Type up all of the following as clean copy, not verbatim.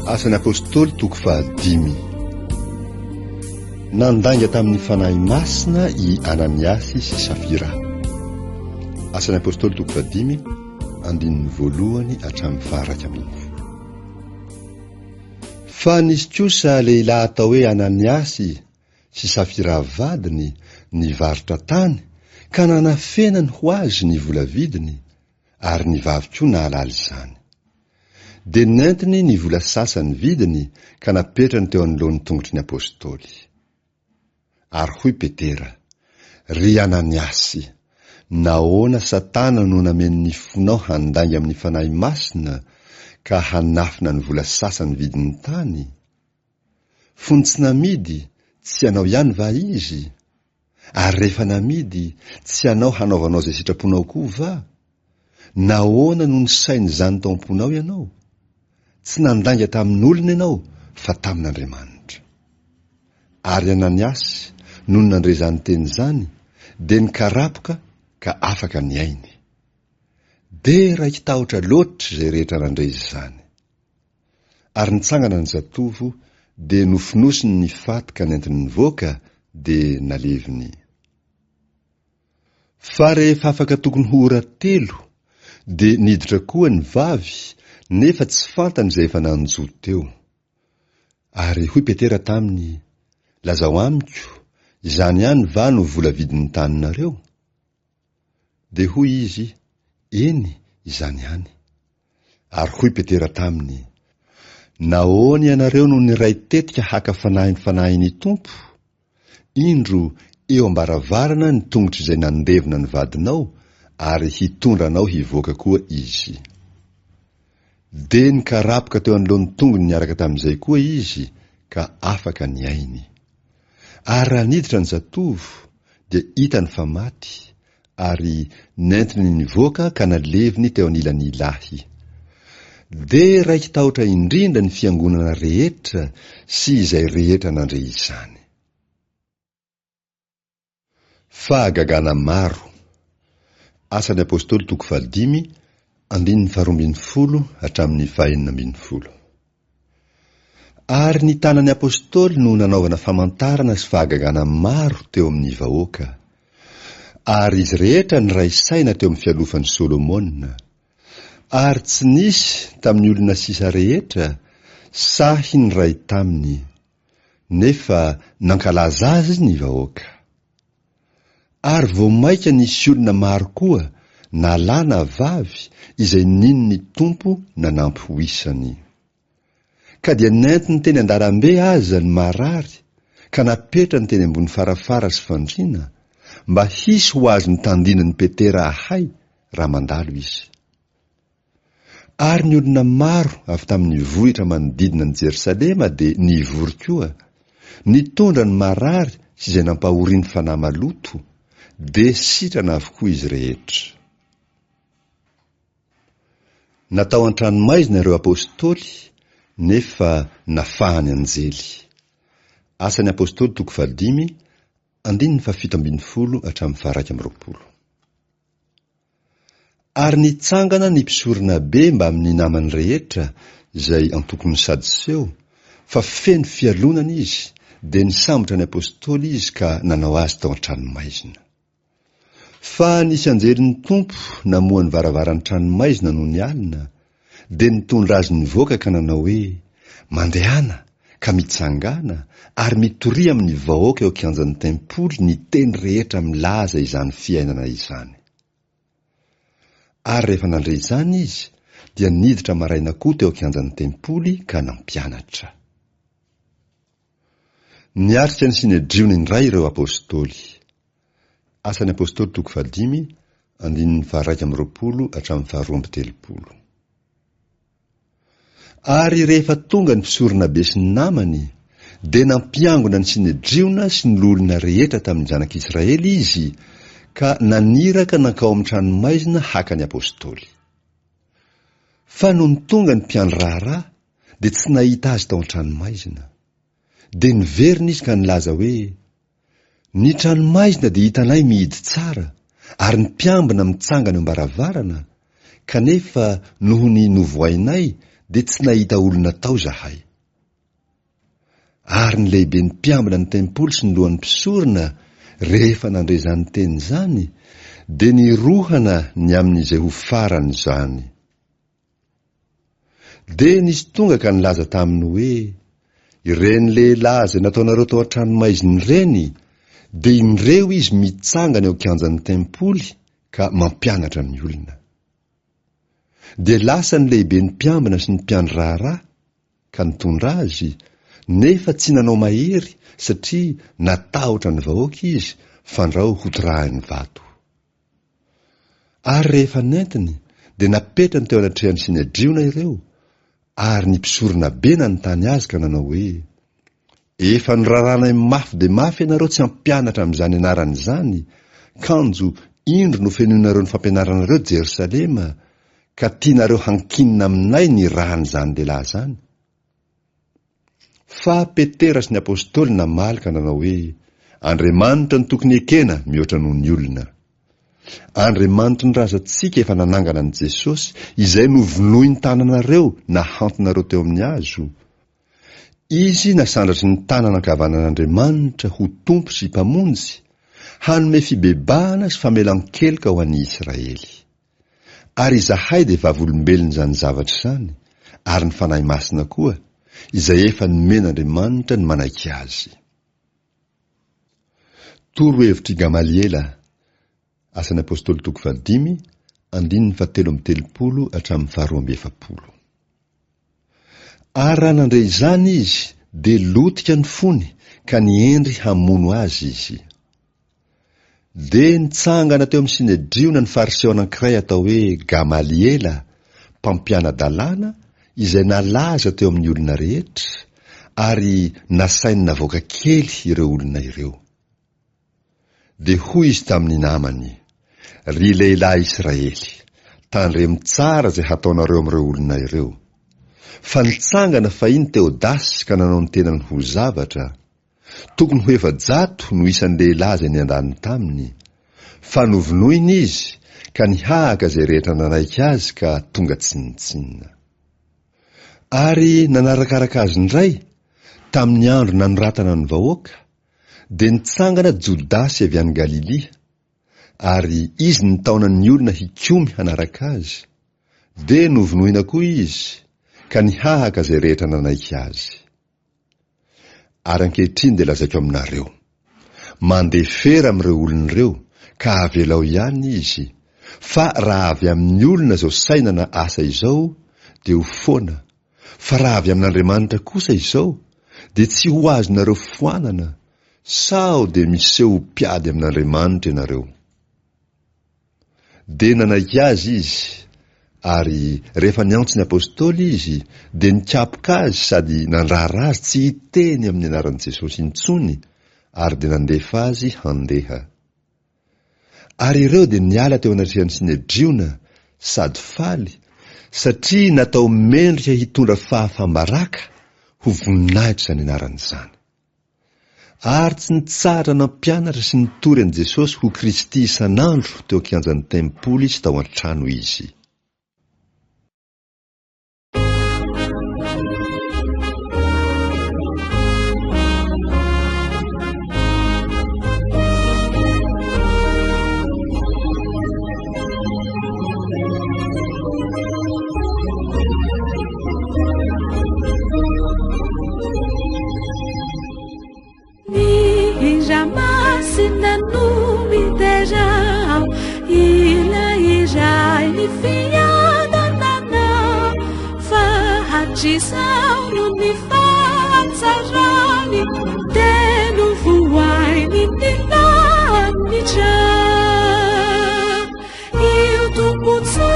Asan'ny apôstôly toko 5 nandanga tamin'ny fanahy masina i Ananiasy sy Safira. Asan'ny apôstôly toko 5 andininy voalohany hatramin'ny faharaiky ambin'ny folo. Fa nisy kosa lehilahy atao hoe Ananiasy sy Safira vadiny nivarotra tany ka nanafenany ho azy ny vola vidiny ary ny vavy koa nahalala izany. De nentiny ny vola sasany vidiny ka napetrany teo anoloan'ny tongotry ny apôstôly. Ary hoy Petera, ry Ananiasy, nahoana Satana no namen'ny fonao handangy amin'ny fanahy masina ka hanafina ny vola sasany vidiny tany? Fony tsy namidy, tsy anao ihany va izy? Ary rehefa namidy, tsy anao hanaovanao zay sitraponao koa va? Nahoana no nisainy zany tao am-ponao ianao? Tsy nandanga tamin'olona ianao, fa tamin'Andriamanitra. Ary Ananiasy, noho nandre zany teny zany, de nikarapoka ka afaka niainy. De raiky tahotra loatra zay rehetra nandre izany. Ary nitsangana ny zatovo, de nofinosiny ny faty ka nentiny nivoaka, de naleviny. Fa rehefa afaka tokony ho ora 3, de niditra koa ny vavy, nefa tsy fantany zay efa nanjoto teo. Ary hoy Petera taminy, lazao amiko, izany ihany va no vola vidin'ny taninareo? De hoy izy, eny, izany ihany. Ary hoy Petera taminy, nahoana ianareo no niray tetika haka fanahin'ny tompo? Indro eo ambaravarana ny tongotry izay nandevina ny vadinao, ary hitondranao hivoaka koa izy. De nikarapoka teo anoloan'ny tongony niaraka tamin'izay koa izy, ka afaka niainy. Ary raha niditra ny zatovo, de hitany fa maty, ary nentiny nivoaka ka naleviny teo anilan'ny lahy. De raiky tahotra indrindra ny fiangonana rehetra sy izay rehetra nandre izany. Fahagagana maro. Asan'ny apôstôly toko 5 andininy 12 hatramin'ny 14. Ary ny tanan'ny apôstôly no nanaovana famantarana sy fahagagana maro teo amin'ny vahoaka. Ary izy rehetra niray saina teo amin'ny fialofan'ny Solomona. Ary tsy nisy tamin'ny olona sisa rehetra sahy niray taminy, nefa nankalaza azy ny vahoaka. Ary vomaika nisy olona maro koa, na lahy na vavy, izay niny ny tompo nanampy ho isany. Ka dia nentiny teny andalambe aza ny marary, ka napetra ny teny ambony farafara sy fandriana, mba hisy ho azy ny tandinan'ny Petera ahay raha mandalo izy. Ary ny olona maro avy tamin'ny vohitra manodidina ny Jerosalema de nivory koa, nitondra ny marary sy izay nampahoriany fanahy maloto, de sitrana avokoa izy rehetra. Natao an-tranomaizina ireo apôstôly, nefa nafahany anjely. Asan'ny apôstôly toko 5 andininy 17 hatramin'ny 19. Ary nitsangana ny mpisorona be mba amin'ny namany rehetra izay antokon'ny Sadoseo, fa feno fialonana izy, de nisambotra ny apôstôly izy ka nanao azy tao an-tranomaizina. Fa nisy anjelin'ny tompo namoa ny varavaran'ny tranomaizina no ny alina, de nitondra azy nivoaka ka nanao hoe, mandehana ka mitsangana ary mitoria amin'ny vahoaka eo kianjan'ny tempoly ny teny rehetra milaza izany fiainana izany. Ary rehefa nandre izany izy, dia niditra maraina koa teo kianjan'ny tempoly ka nampianatra. Niatrika ny Sinedriona indray ireo apôstôly. Asan'ny apôstôly toko 5 andininy 12 hatramin'ny 13. Ary rehefa tonga ny mpisorona be sy ny namany, de nampiangona ny Sinedriona sy ny lolona rehetra tamin'ny zanak'Israely izy, ka naniraka nankao amin'ny tranomaizina haka ny apôstôly. Fa no nitonga ny mpiandry raharaha, de tsy nahita azy tao an-tranomaizina. De niverina izy ka nilaza hoe, ny tranomaizina de hitanay mihidy tsara, ary ny mpiambina mitsangana eo ambaravarana, kanefa noho ny novoainay dia tsy nahita olona tao zahay. Ary ny lehibe ny mpiambina ny tempoly sy ny lohan'ny mpisorona rehefa nandre zany teny zany dia nirohana ny amin'izay ho farany zany. Dia nisy tonga ka nilaza taminy hoe, ireny lehilahy izay nataonareo tao an-tranomaiziny ireny, dia indreo izy mitsangana eo kianjan'ny tempoly ka mampianatra ny olona. Dia lasa ny lehibe ny mpiambina sy ny mpiandry raharaha ka nitondra azy, nefa tsy nanao mahery satria natahotra ny vahoaka izy fandrao hotorahan'ny vato. Ary rehefa nentiny dia napetrany teo anatrehany Sinedriona ireo, ary ny mpisorona be nanontany azy ka nanao hoe, efa niraranay mafy dia mafy ianareo tsy hampianatra amin'izany anarany izany, kanjo indro no fenonareo ny fampianaranareo Jerosalema, ka tianareo hankinina aminay ny rahan'izany lehilahy zany. Fa Petera sy ny apôstôly namaly ka nanao hoe, Andriamanitra ny tokony ekena mihoatra noho ny olona. Andriamanitra ny razantsika efa nanangana an' Jesosy izay novonohy ny tananareo na hantonareo teo amin'ny hazo. Izy nasandratry ny tanana ankavanan'Andriamanitra ho tompo sy mpamonjy, hanome fibebahana sy famelan-keloka ho an'ny Israely. Ary izahay dia vavolombelony zany zavatra izany, ary ny fanahy masina koa izay efa nomen'Andriamanitra ny manaiky azy. Torohevitry Gamaliela, Asan'ny Apôstôly 5:17-20. Ary raha nandre izany izy, dia lotika ny fony ka niendry hamono azy izy. Dia nitsangana teo amin'ny Sinedriona ny fariseo anankiray atao hoe Gamaliela, mpampiana-dalàna, izay nalaza teo amin'ny olona rehetra, ary nasainy navoaka kely ireo olona ireo. Dia hoy izy tamin'ny namany, ry lehilahy Israely, tandremo tsara izay hataonareo amin'ireo olona ireo. Fa nitsangana fahiny Teodasy ka nanao ny tenany ho zavatra, tokony ho 700 no isan'ny lehilahy izay niandany taminy, fa novonoiny izy ka nihahaka izay rehetra nanaiky azy ka tonga tsinitsinina. Ary nanarakaraka azy indray tamin'ny andro nanoratana ny vahoaka, dia nitsangana Jodasy avy any Galilia, ary izy nitaonan'ny olona hikomy hanaraka azy, dia novonoina koa izy ka nihahaka izay rehetra nanaiky azy. Ary ankehitriny dia lazaiko aminareo, mandeha fery amin'ireo olona ireo ka avelao ihany izy, fa raha avy amin'ny olona izao saina na asa izao dia ho foana, fa raha avy amin'Andriamanitra kosa izao dia tsy ho azonareo foanana, sao dia miseho ho mpiady amin'Andriamanitra ianareo. Dia nanaiky azy izy, ary rehefa niantso ny apôstôly izy dia nikapoka azy sady nandrara azy tsy hiteny amin'ny anaran'i Jesosy intsony, ary dia nandefa azy handeha. Ary ireo dia niala teo anatrehan'ny Sinedriona sady faly, satria natao mendrika hitondra fahafambaraka ho voninahitra izany anaran'izany. Ary tsy nitsahatra nampianatra sy nitory an'i Jesosy ho Kristy isan'andro teo kianjan'ny tempoly sy tao an-trano izy. Masina no me derão, ila ijai ni fiada nana, fahatisau no ni fatsarani, tenu vuai ni nilani ja, eu tu putsu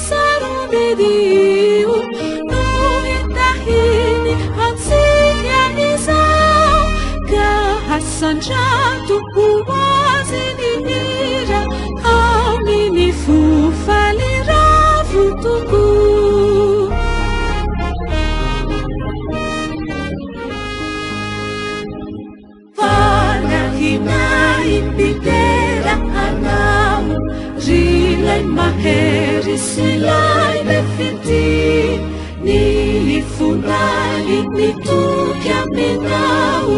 sarumediu, no itahini hansia izau, Sanjato quasi nira, amini fu falirà futuku. Vana hina impitera anam, rilai maheri silai befiti, mitoky aminao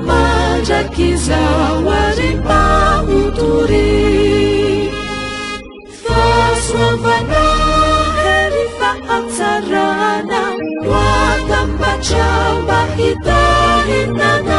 mandrakizao ary mahotory fahasoavana herifa atsarana hoatambatra mba hitahinana